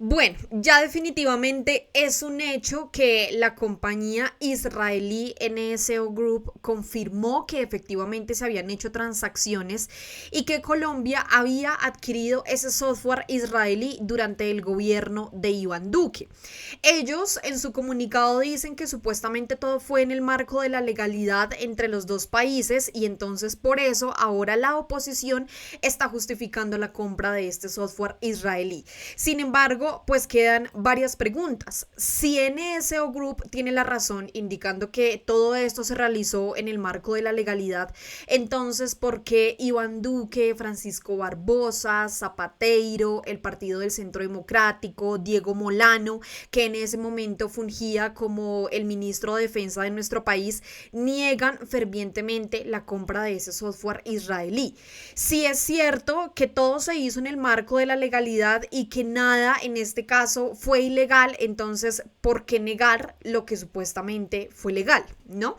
Bueno, ya definitivamente es un hecho que la compañía israelí NSO Group confirmó que efectivamente se habían hecho transacciones y que Colombia había adquirido ese software israelí durante el gobierno de Iván Duque. Ellos en su comunicado dicen que supuestamente todo fue en el marco de la legalidad entre los dos países y entonces por eso ahora la oposición está justificando la compra de este software israelí. Sin embargo, pues quedan varias preguntas. Si NSO Group tiene la razón indicando que todo esto se realizó en el marco de la legalidad, entonces ¿por qué Iván Duque, Francisco Barbosa, Zapateiro, el Partido del Centro Democrático, Diego Molano, que en ese momento fungía como el ministro de Defensa de nuestro país, niegan fervientemente la compra de ese software israelí? Si es cierto que todo se hizo en el marco de la legalidad y que nada en este caso fue ilegal, entonces ¿por qué negar lo que supuestamente fue legal? ¿No?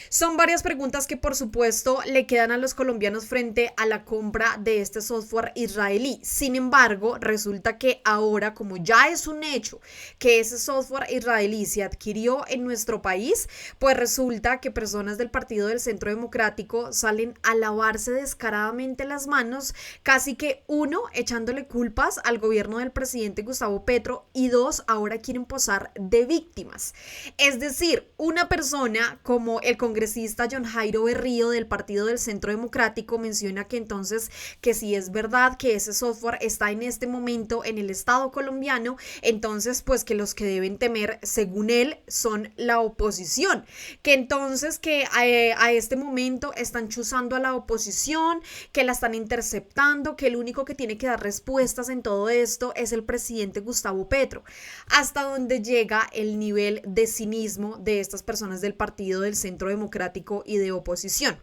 Son varias preguntas que por supuesto le quedan a los colombianos frente a la compra de este software israelí. Sin embargo, resulta que ahora, como ya es un hecho que ese software israelí se adquirió en nuestro país, pues resulta que personas del Partido del Centro Democrático salen a lavarse descaradamente las manos, casi que uno, echándole culpas al gobierno del presidente Gustavo Petro y dos, ahora quieren posar de víctimas. Es decir, una persona como el congresista John Jairo Berrío del Partido del Centro Democrático menciona que entonces que si es verdad que ese software está en este momento en el Estado colombiano, entonces pues que los que deben temer según él son la oposición, que entonces que a este momento están chuzando a la oposición, que la están interceptando, que el único que tiene que dar respuestas en todo esto es el presidente Gustavo Petro. Hasta donde llega el nivel de cinismo de estas personas del Partido del Centro Democrático y de oposición.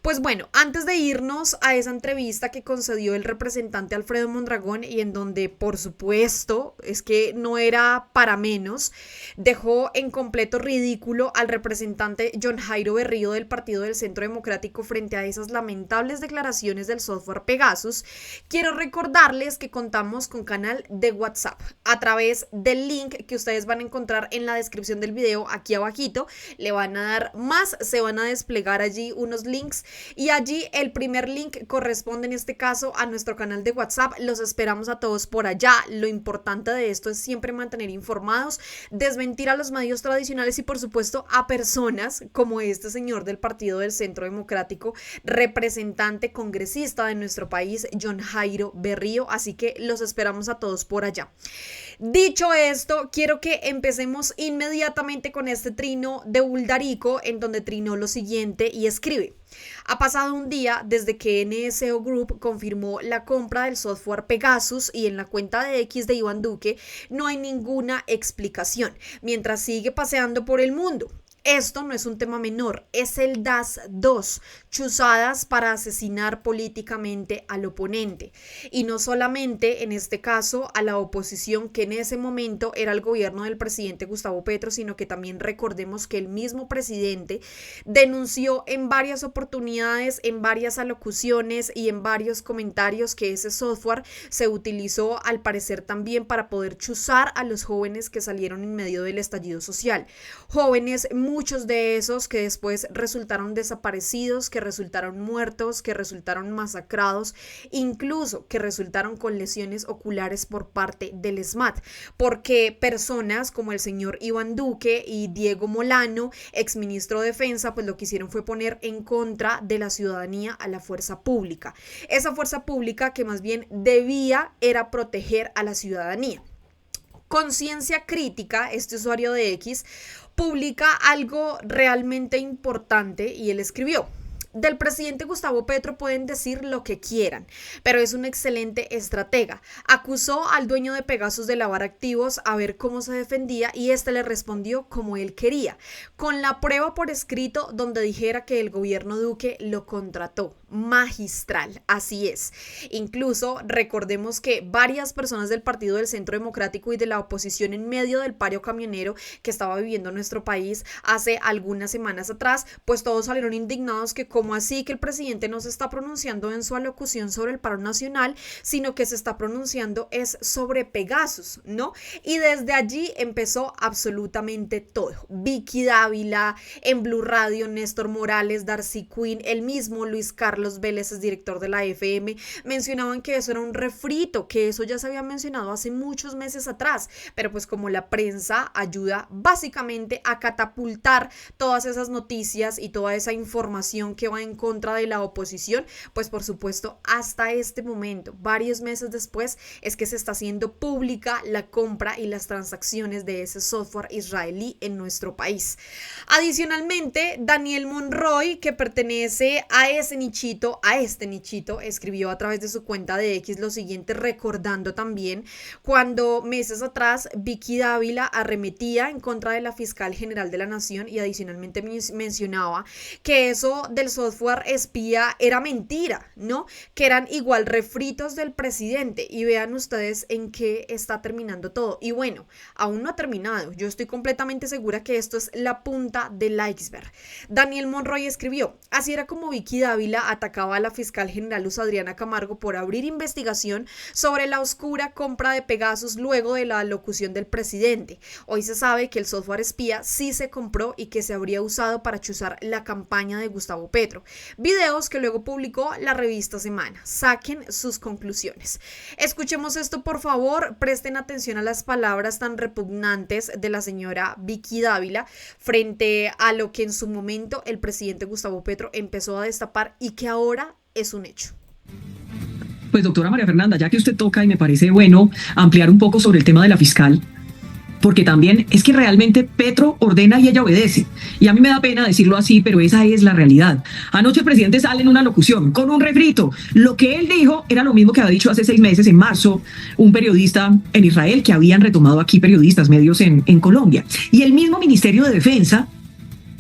Pues bueno, antes de irnos a esa entrevista que concedió el representante Alfredo Mondragón y en donde por supuesto es que no era para menos, dejó en completo ridículo al representante John Jairo Berrío del Partido del Centro Democrático frente a esas lamentables declaraciones del software Pegasus, quiero recordarles que contamos con canal de WhatsApp a través del link que ustedes van a encontrar en la descripción del video aquí abajito. Le van a dar más, se van a desplegar allí unos links y allí el primer link corresponde en este caso a nuestro canal de WhatsApp. Los esperamos a todos por allá. Lo importante de esto es siempre mantener informados, desmentir a los medios tradicionales y por supuesto a personas como este señor del Partido del Centro Democrático, representante congresista de nuestro país, John Jairo Berrío. Así que los esperamos a todos por allá. Dicho esto, quiero que empecemos inmediatamente con este trino de Uldarico, en donde trinó lo siguiente y escribe: ha pasado un día desde que NSO Group confirmó la compra del software Pegasus y en la cuenta de X de Iván Duque no hay ninguna explicación, mientras sigue paseando por el mundo. Esto no es un tema menor, es el DAS 2, chuzadas para asesinar políticamente al oponente. Y no solamente en este caso a la oposición, que en ese momento era el gobierno del presidente Gustavo Petro, sino que también recordemos que el mismo presidente denunció en varias oportunidades, en varias alocuciones y en varios comentarios que ese software se utilizó al parecer también para poder chuzar a los jóvenes que salieron en medio del estallido social. Jóvenes, muchos de esos que después resultaron desaparecidos, que resultaron muertos, que resultaron masacrados, incluso que resultaron con lesiones oculares por parte del SMAT, porque personas como el señor Iván Duque y Diego Molano, exministro de Defensa, pues lo que hicieron fue poner en contra de la ciudadanía a la fuerza pública. Esa fuerza pública que más bien debía era proteger a la ciudadanía. Conciencia Crítica, este usuario de X, publica algo realmente importante y él escribió: del presidente Gustavo Petro pueden decir lo que quieran, pero es un excelente estratega. Acusó al dueño de Pegasus de lavar activos a ver cómo se defendía y este le respondió como él quería, con la prueba por escrito donde dijera que el gobierno Duque lo contrató. Magistral, así es. Incluso recordemos que varias personas del Partido del Centro Democrático y de la oposición en medio del paro camionero que estaba viviendo nuestro país hace algunas semanas atrás, pues todos salieron indignados que ¿cómo así que el presidente no se está pronunciando en su alocución sobre el paro nacional, sino que se está pronunciando es sobre Pegasus, ¿no? Y desde allí empezó absolutamente todo. Vicky Dávila, en Blue Radio, Néstor Morales, Darcy Quinn, el mismo Luis Carlos Vélez, director de la FM, mencionaban que eso era un refrito, que eso ya se había mencionado hace muchos meses atrás, pero pues como la prensa ayuda básicamente a catapultar todas esas noticias y toda esa información que va en contra de la oposición, pues por supuesto hasta este momento, varios meses después, es que se está haciendo pública la compra y las transacciones de ese software israelí en nuestro país. Adicionalmente, Daniel Monroy, que pertenece a este nichito, escribió a través de su cuenta de X lo siguiente, recordando también cuando meses atrás Vicky Dávila arremetía en contra de la fiscal general de la Nación y adicionalmente mencionaba que eso del software espía era mentira, ¿no? Que eran igual refritos del presidente. Y vean ustedes en qué está terminando todo. Y bueno, aún no ha terminado. Yo estoy completamente segura que esto es la punta del iceberg. Daniel Monroy escribió: así era como Vicky Dávila atacaba a la fiscal general Luz Adriana Camargo por abrir investigación sobre la oscura compra de Pegasus luego de la alocución del presidente. Hoy se sabe que el software espía sí se compró y que se habría usado para chuzar la campaña de Gustavo Petro. Videos que luego publicó la revista Semana. Saquen sus conclusiones. Escuchemos esto, por favor. Presten atención a las palabras tan repugnantes de la señora Vicky Dávila frente a lo que en su momento el presidente Gustavo Petro empezó a destapar y que ahora es un hecho. Pues doctora María Fernanda, ya que usted toca y me parece bueno ampliar un poco sobre el tema de la fiscal, porque también es que realmente Petro ordena y ella obedece. Y a mí me da pena decirlo así, pero esa es la realidad. Anoche el presidente sale en una locución con un refrito. Lo que él dijo era lo mismo que había dicho hace 6 meses, en marzo, un periodista en Israel, que habían retomado aquí periodistas, medios en Colombia. Y el mismo Ministerio de Defensa,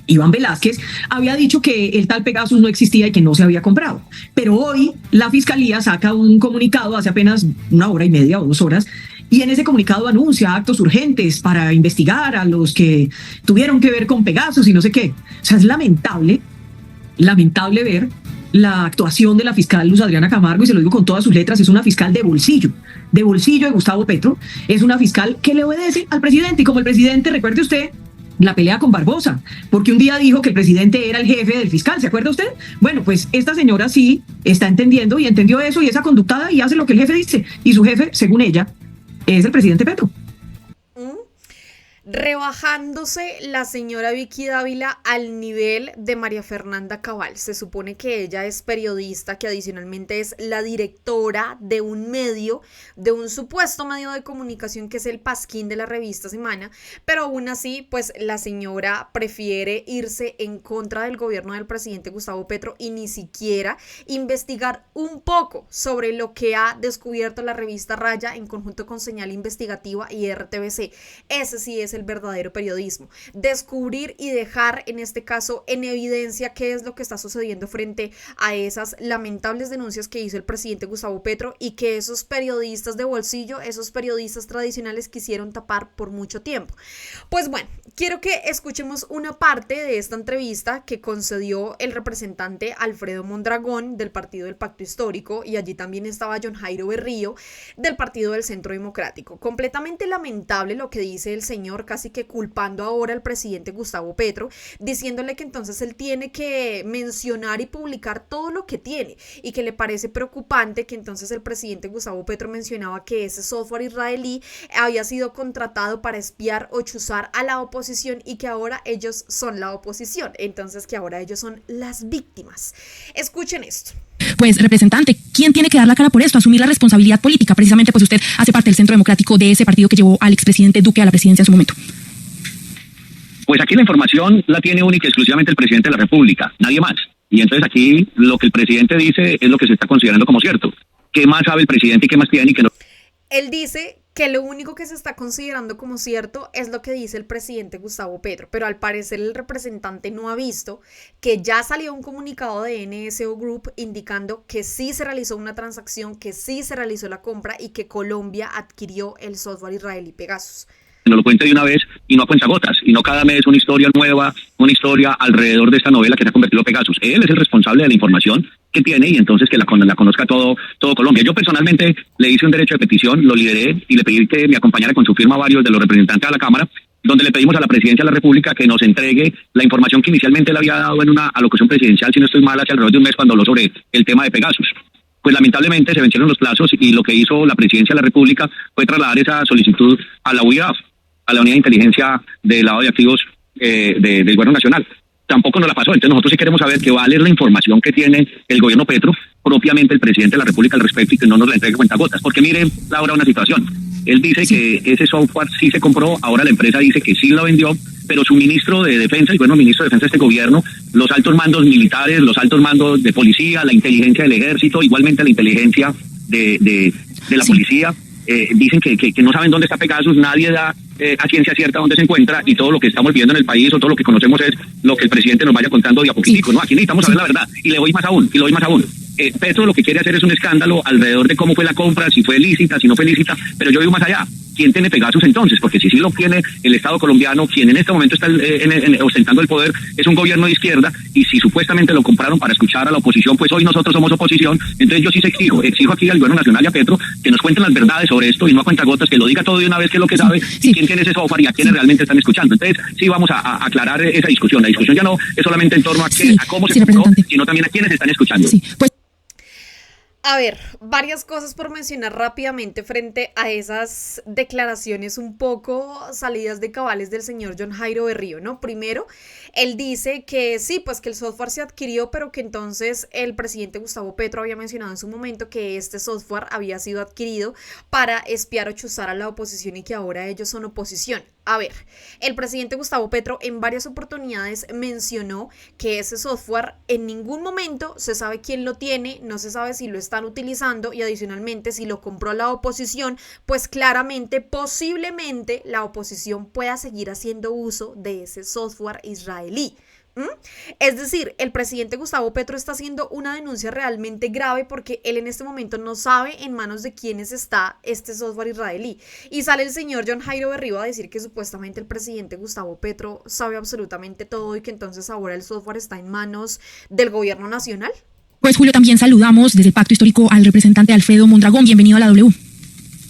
Iván Velázquez, había dicho que el tal Pegasus no existía y que no se había comprado. Pero hoy la Fiscalía saca un comunicado hace apenas 1 hora y media o 2 horas, y en ese comunicado anuncia actos urgentes para investigar a los que tuvieron que ver con Pegasus y no sé qué. O sea, es lamentable ver la actuación de la fiscal Luz Adriana Camargo, y se lo digo con todas sus letras, es una fiscal de bolsillo de Gustavo Petro, es una fiscal que le obedece al presidente, y como el presidente, recuerde usted, la pelea con Barbosa, porque un día dijo que el presidente era el jefe del fiscal, ¿se acuerda usted? Bueno, pues esta señora sí está entendiendo y entendió eso y es aconductada y hace lo que el jefe dice, y su jefe, según ella, es el presidente Petro. Rebajándose la señora Vicky Dávila al nivel de María Fernanda Cabal. Se supone que ella es periodista, que adicionalmente es la directora de un medio, de un supuesto medio de comunicación que es el Pasquín de la revista Semana, pero aún así, pues la señora prefiere irse en contra del gobierno del presidente Gustavo Petro y ni siquiera investigar un poco sobre lo que ha descubierto la revista Raya en conjunto con Señal Investigativa y RTBC. Ese sí es el verdadero periodismo, descubrir y dejar en este caso en evidencia qué es lo que está sucediendo frente a esas lamentables denuncias que hizo el presidente Gustavo Petro y que esos periodistas de bolsillo, esos periodistas tradicionales quisieron tapar por mucho tiempo. Pues bueno, quiero que escuchemos una parte de esta entrevista que concedió el representante Alfredo Mondragón del Partido del Pacto Histórico, y allí también estaba John Jairo Berrío del Partido del Centro Democrático. Completamente lamentable lo que dice el señor, casi que culpando ahora al presidente Gustavo Petro, diciéndole que entonces él tiene que mencionar y publicar todo lo que tiene y que le parece preocupante que entonces el presidente Gustavo Petro mencionaba que ese software israelí había sido contratado para espiar o chuzar a la oposición y que ahora ellos son la oposición, entonces que ahora ellos son las víctimas. Escuchen esto. Pues, representante, ¿quién tiene que dar la cara por esto? Asumir la responsabilidad política. Precisamente, pues usted hace parte del Centro Democrático, de ese partido que llevó al expresidente Duque a la presidencia en su momento. Pues aquí la información la tiene única y exclusivamente el presidente de la República, nadie más. Y entonces aquí lo que el presidente dice es lo que se está considerando como cierto. ¿Qué más sabe el presidente y qué más tiene y qué no? Él dice que lo único que se está considerando como cierto es lo que dice el presidente Gustavo Petro, pero al parecer el representante no ha visto que ya salió un comunicado de NSO Group indicando que sí se realizó una transacción, que sí se realizó la compra y que Colombia adquirió el software israelí Pegasus. nos lo cuente de una vez y no a cuentagotas, y no cada mes una historia nueva, una historia alrededor de esta novela que se ha convertido Pegasus. Él es el responsable de la información que tiene y entonces que la conozca todo Colombia. Yo personalmente le hice un derecho de petición, lo lideré y le pedí que me acompañara con su firma a varios de los representantes de la Cámara, donde le pedimos a la Presidencia de la República que nos entregue la información que inicialmente le había dado en una alocución presidencial, si no estoy mal, hace alrededor de un mes cuando habló sobre el tema de Pegasus. Pues lamentablemente se vencieron los plazos y lo que hizo la Presidencia de la República fue trasladar esa solicitud a la UIAF, a la Unidad de Inteligencia de Lavado de Activos del Gobierno Nacional. Tampoco nos la pasó, entonces nosotros sí queremos saber que vale la información que tiene el gobierno Petro, propiamente el presidente de la República al respecto, y que no nos la entregue cuentagotas, porque mire ahora una situación. Él dice que ese software sí se compró, ahora la empresa dice que sí lo vendió, pero su ministro de Defensa, y bueno, ministro de Defensa de este gobierno, los altos mandos militares, los altos mandos de policía, la inteligencia del ejército, igualmente la inteligencia de la policía, dicen que no saben dónde está Pegasus, nadie da a ciencia cierta dónde se encuentra, y todo lo que estamos viendo en el país o todo lo que conocemos es lo que el presidente nos vaya contando de a poquitico, ¿no? Aquí necesitamos saber la verdad, y le doy más aún. Petro lo que quiere hacer es un escándalo alrededor de cómo fue la compra, si fue lícita, si no fue lícita, pero yo digo más allá. ¿Quién tiene Pegasus entonces? Porque si sí lo tiene el Estado colombiano, quien en este momento está ostentando el poder es un gobierno de izquierda, y si supuestamente lo compraron para escuchar a la oposición, pues hoy nosotros somos oposición. Entonces yo sí exijo aquí al gobierno nacional y a Petro que nos cuenten las verdades sobre esto y no a cuentagotas, que lo diga todo de una vez, que es lo que sabe, y quién tiene ese software y a quiénes realmente están escuchando. Entonces sí vamos a aclarar esa discusión. La discusión ya no es solamente en torno a cómo se compró, sino también a quiénes están escuchando. A ver, varias cosas por mencionar rápidamente frente a esas declaraciones un poco salidas de cabales del señor John Jairo Berrío, ¿no? Primero, él dice que sí, pues que el software se adquirió, pero que entonces el presidente Gustavo Petro había mencionado en su momento que este software había sido adquirido para espiar o chuzar a la oposición y que ahora ellos son oposición. A ver, el presidente Gustavo Petro en varias oportunidades mencionó que ese software en ningún momento se sabe quién lo tiene, no se sabe si lo están utilizando, y adicionalmente si lo compró la oposición, pues claramente, posiblemente la oposición pueda seguir haciendo uso de ese software israelí. Es decir, el presidente Gustavo Petro está haciendo una denuncia realmente grave porque él en este momento no sabe en manos de quiénes está este software israelí. Y sale el señor John Jairo Berrío a decir que supuestamente el presidente Gustavo Petro sabe absolutamente todo y que entonces ahora el software está en manos del gobierno nacional. Pues Julio, también saludamos desde el Pacto Histórico al representante Alfredo Mondragón. Bienvenido a la W.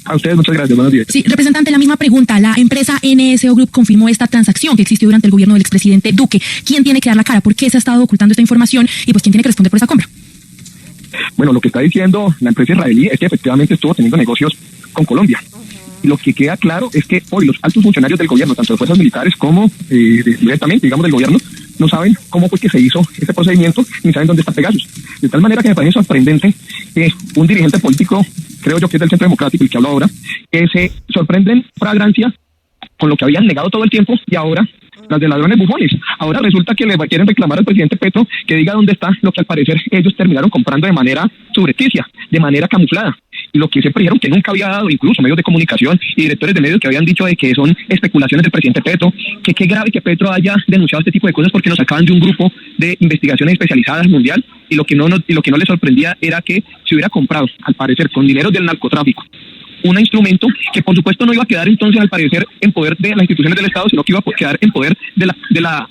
A ustedes muchas gracias, buenos días. Sí, representante, la misma pregunta. La empresa NSO Group confirmó esta transacción que existió durante el gobierno del expresidente Duque. ¿Quién tiene que dar la cara? ¿Por qué se ha estado ocultando esta información? Y pues, ¿quién tiene que responder por esa compra? Bueno, lo que está diciendo la empresa israelí es que efectivamente estuvo teniendo negocios con Colombia. Lo que queda claro es que hoy los altos funcionarios del gobierno, tanto de fuerzas militares como directamente, digamos, del gobierno, no saben cómo fue que se hizo ese procedimiento, ni saben dónde está Pegasus. De tal manera que me parece sorprendente que un dirigente político, creo yo que es del Centro Democrático, el que hablo ahora, que se sorprenden fragancia con lo que habían negado todo el tiempo, y ahora las de ladrones bufones. Ahora resulta que le quieren reclamar al presidente Petro que diga dónde está lo que al parecer ellos terminaron comprando de manera subrepticia, de manera camuflada. Y lo que siempre dijeron que nunca había dado, incluso medios de comunicación y directores de medios que habían dicho de que son especulaciones del presidente Petro, que qué grave que Petro haya denunciado este tipo de cosas porque nos sacaban de un grupo de investigaciones especializadas mundial, y lo que no le sorprendía era que se hubiera comprado, al parecer, con dinero del narcotráfico, un instrumento que por supuesto no iba a quedar entonces al parecer en poder de las instituciones del Estado, sino que iba a quedar en poder de la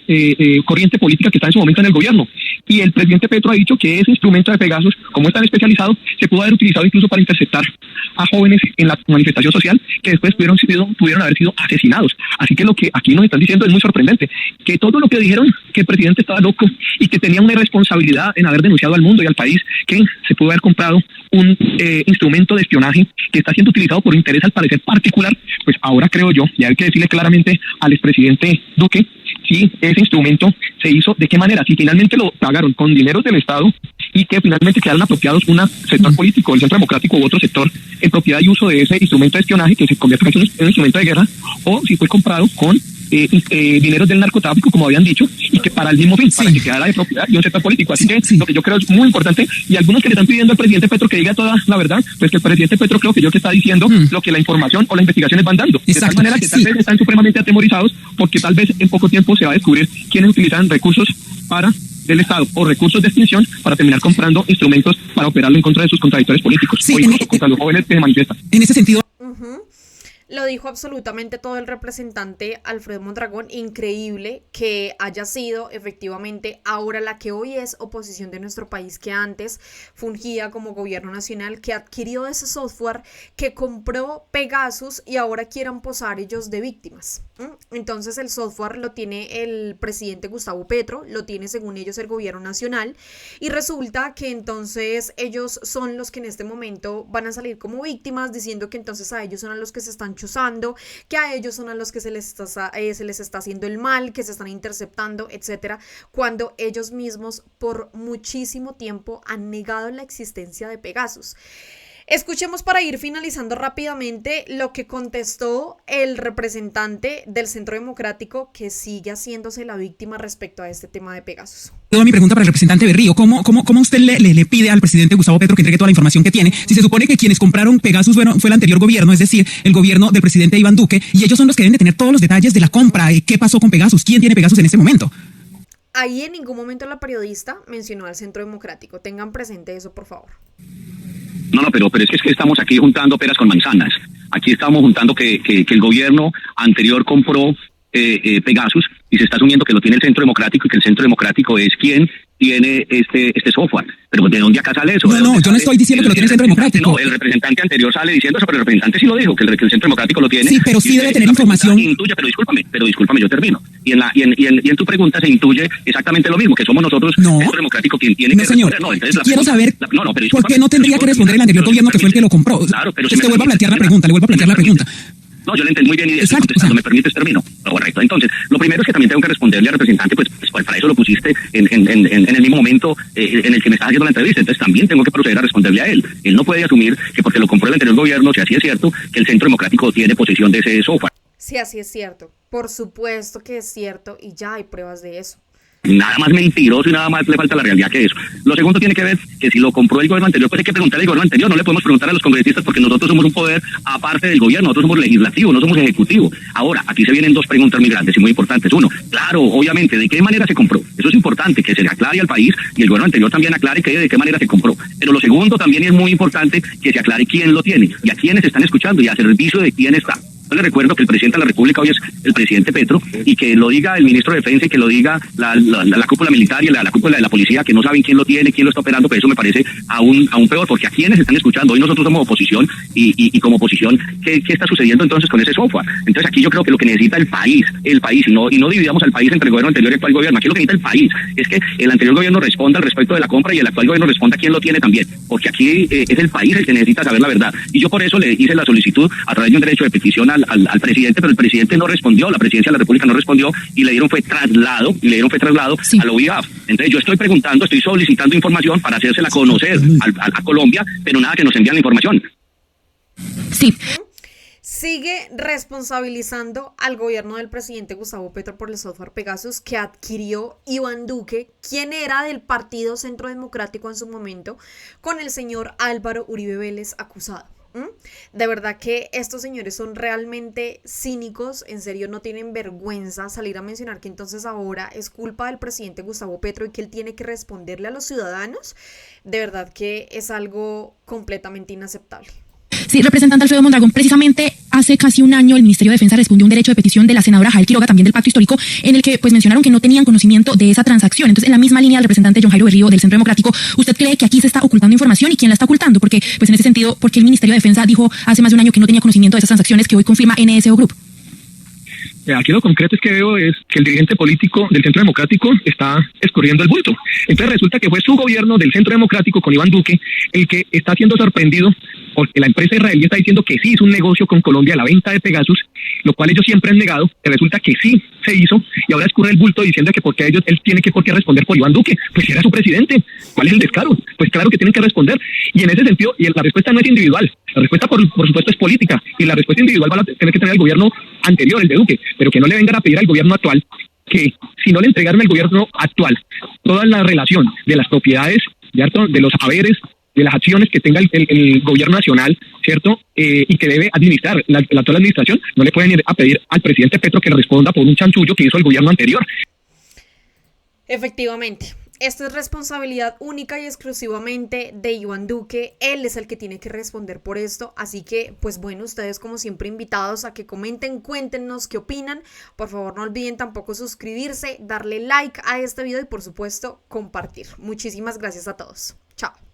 corriente política que está en su momento en el gobierno. Y el presidente Petro ha dicho que ese instrumento de Pegasus, como es tan especializado, se pudo haber utilizado incluso para interceptar a jóvenes en la manifestación social que después pudieron haber sido asesinados. Así que lo que aquí nos están diciendo es muy sorprendente, que todo lo que dijeron, que el presidente estaba loco y que tenía una irresponsabilidad en haber denunciado al mundo y al país que se pudo haber comprado un instrumento de espionaje que está siendo utilizado por interés al parecer particular, pues ahora creo yo, y hay que decirle claramente al expresidente Duque, si ese instrumento se hizo, de qué manera, si finalmente lo pagaron con dinero del Estado y que finalmente quedaron apropiados un sector político, el Centro Democrático u otro sector, en propiedad y uso de ese instrumento de espionaje que se convierte en un instrumento de guerra, o si fue comprado con dinero del narcotráfico, como habían dicho, y que para el mismo fin, para que quedara de propiedad de un sector político. Así que lo que yo creo es muy importante, y algunos que le están pidiendo al presidente Petro que diga toda la verdad, pues que el presidente Petro creo que yo que está diciendo lo que la información o las investigaciones van dando. De tal manera que tal vez están supremamente atemorizados porque tal vez en poco tiempo se va a descubrir quiénes utilizan recursos del Estado o recursos de extinción para terminar comprando instrumentos para operarlo en contra de sus contradictores políticos o incluso contra los jóvenes que se manifiestan. En ese sentido, Lo dijo absolutamente todo el representante Alfredo Mondragón. Increíble que haya sido efectivamente ahora la que hoy es oposición de nuestro país, que antes fungía como gobierno nacional, que adquirió ese software, que compró Pegasus y ahora quieran posar ellos de víctimas. Entonces el software lo tiene el presidente Gustavo Petro, lo tiene según ellos el gobierno nacional, y resulta que entonces ellos son los que en este momento van a salir como víctimas, diciendo que entonces a ellos son a los que se están chuzando, que a ellos son a los que se les está haciendo el mal, que se están interceptando, etcétera, cuando ellos mismos por muchísimo tiempo han negado la existencia de Pegasus. Escuchemos para ir finalizando rápidamente lo que contestó el representante del Centro Democrático, que sigue haciéndose la víctima respecto a este tema de Pegasus. Mi pregunta para el representante Berrío, ¿cómo usted le pide al presidente Gustavo Petro que entregue toda la información que tiene? Si se supone que quienes compraron Pegasus fue el anterior gobierno, es decir, el gobierno del presidente Iván Duque, y ellos son los que deben de tener todos los detalles de la compra, qué pasó con Pegasus, quién tiene Pegasus en este momento. Ahí en ningún momento la periodista mencionó al Centro Democrático. Tengan presente eso, por favor. No, pero es que estamos aquí juntando peras con manzanas. Aquí estamos juntando que el gobierno anterior compró Pegasus y se está asumiendo que lo tiene el Centro Democrático y que el Centro Democrático es quien tiene este software. Pero ¿de dónde acá sale eso? No, yo no estoy diciendo que lo tiene el Centro Democrático. No, el representante anterior sale diciendo eso, pero el representante sí lo dijo, que el Centro Democrático lo tiene. Sí, pero sí debe tener información. Intuye, pero discúlpame, yo termino. Y en tu pregunta se intuye exactamente lo mismo, que somos nosotros el Centro Democrático quien tiene que señor. responder. No, entonces quiero saber por qué no tendría que responder el anterior gobierno que fue el que lo compró. Claro, pero le vuelvo a plantear la pregunta. No, yo le entendí muy bien y estoy contestando, ¿me permites termino? Correcto. Entonces, lo primero es que también tengo que responderle al representante, pues para eso lo pusiste en el mismo momento en el que me estás haciendo la entrevista, entonces también tengo que proceder a responderle a él. Él no puede asumir que porque lo compró el anterior gobierno, si así es cierto, que el Centro Democrático tiene posesión de ese software. Sí, así es cierto. Por supuesto que es cierto y ya hay pruebas de eso. Nada más mentiroso y nada más le falta la realidad que eso. Lo segundo tiene que ver que si lo compró el gobierno anterior, pues hay que preguntarle al gobierno anterior, no le podemos preguntar a los congresistas porque nosotros somos un poder aparte del gobierno, nosotros somos legislativo, no somos ejecutivo. Ahora, aquí se vienen dos preguntas muy grandes y muy importantes. Uno, claro, obviamente, ¿de qué manera se compró? Eso es importante, que se le aclare al país y el gobierno anterior también aclare de qué manera se compró. Pero lo segundo también es muy importante que se aclare quién lo tiene y a quiénes están escuchando y a servicio de quién está. Yo le recuerdo que el presidente de la República hoy es el presidente Petro y que lo diga el ministro de Defensa y que lo diga la cúpula militar y la cúpula de la policía, que no saben quién lo tiene, quién lo está operando, pero eso me parece aún peor, porque a quienes están escuchando, hoy nosotros somos oposición y como oposición, ¿qué está sucediendo entonces con ese software? Entonces aquí yo creo que lo que necesita el país, y no dividamos al país entre el gobierno anterior y el actual gobierno, aquí lo que necesita el país es que el anterior gobierno responda al respecto de la compra y el actual gobierno responda a quién lo tiene también, porque aquí es el país el que necesita saber la verdad. Y yo por eso le hice la solicitud a través de un derecho de petición al presidente, pero el presidente no respondió, la presidencia de la República no respondió y le dieron fue traslado Sí. a la OIAF. Entonces yo estoy solicitando información para hacérsela conocer a Colombia, pero nada que nos envíen la información. Sí. Sigue responsabilizando al gobierno del presidente Gustavo Petro por el software Pegasus que adquirió Iván Duque, quien era del Partido Centro Democrático en su momento, con el señor Álvaro Uribe Vélez acusado. De verdad que estos señores son realmente cínicos, en serio no tienen vergüenza salir a mencionar que entonces ahora es culpa del presidente Gustavo Petro y que él tiene que responderle a los ciudadanos. De verdad que es algo completamente inaceptable. Sí, representante Alfredo Mondragón, precisamente hace casi un año el Ministerio de Defensa respondió un derecho de petición de la senadora Jael Quiroga, también del Pacto Histórico, en el que pues mencionaron que no tenían conocimiento de esa transacción. Entonces, en la misma línea del representante John Jairo Berrío del Centro Democrático, ¿usted cree que aquí se está ocultando información y quién la está ocultando? Porque, pues en ese sentido, porque el Ministerio de Defensa dijo hace más de un año que no tenía conocimiento de esas transacciones que hoy confirma NSO Group. Aquí lo concreto es que veo es que el dirigente político del Centro Democrático está escurriendo el bulto. Entonces resulta que fue su gobierno del Centro Democrático con Iván Duque el que está siendo sorprendido porque la empresa israelí está diciendo que sí hizo un negocio con Colombia, la venta de Pegasus, lo cual ellos siempre han negado, que resulta que sí se hizo y ahora escurre el bulto diciendo que porque él tiene que por qué responder por Iván Duque, pues si era su presidente. ¿Cuál es el descaro? Pues claro que tienen que responder y en ese sentido, y la respuesta no es individual, la respuesta por supuesto es política y la respuesta individual va a tener que tener el gobierno anterior, el de Duque, pero que no le vengan a pedir al gobierno actual que si no le entregaron al gobierno actual toda la relación de las propiedades, ¿cierto?, de los haberes, de las acciones que tenga el gobierno nacional, ¿cierto?, y que debe administrar la actual administración, no le pueden ir a pedir al presidente Petro que le responda por un chanchullo que hizo el gobierno anterior. Efectivamente. Esto es responsabilidad única y exclusivamente de Iván Duque. Él es el que tiene que responder por esto. Así que, pues bueno, ustedes como siempre invitados a que comenten, cuéntenos qué opinan. Por favor, no olviden tampoco suscribirse, darle like a este video y por supuesto compartir. Muchísimas gracias a todos. Chao.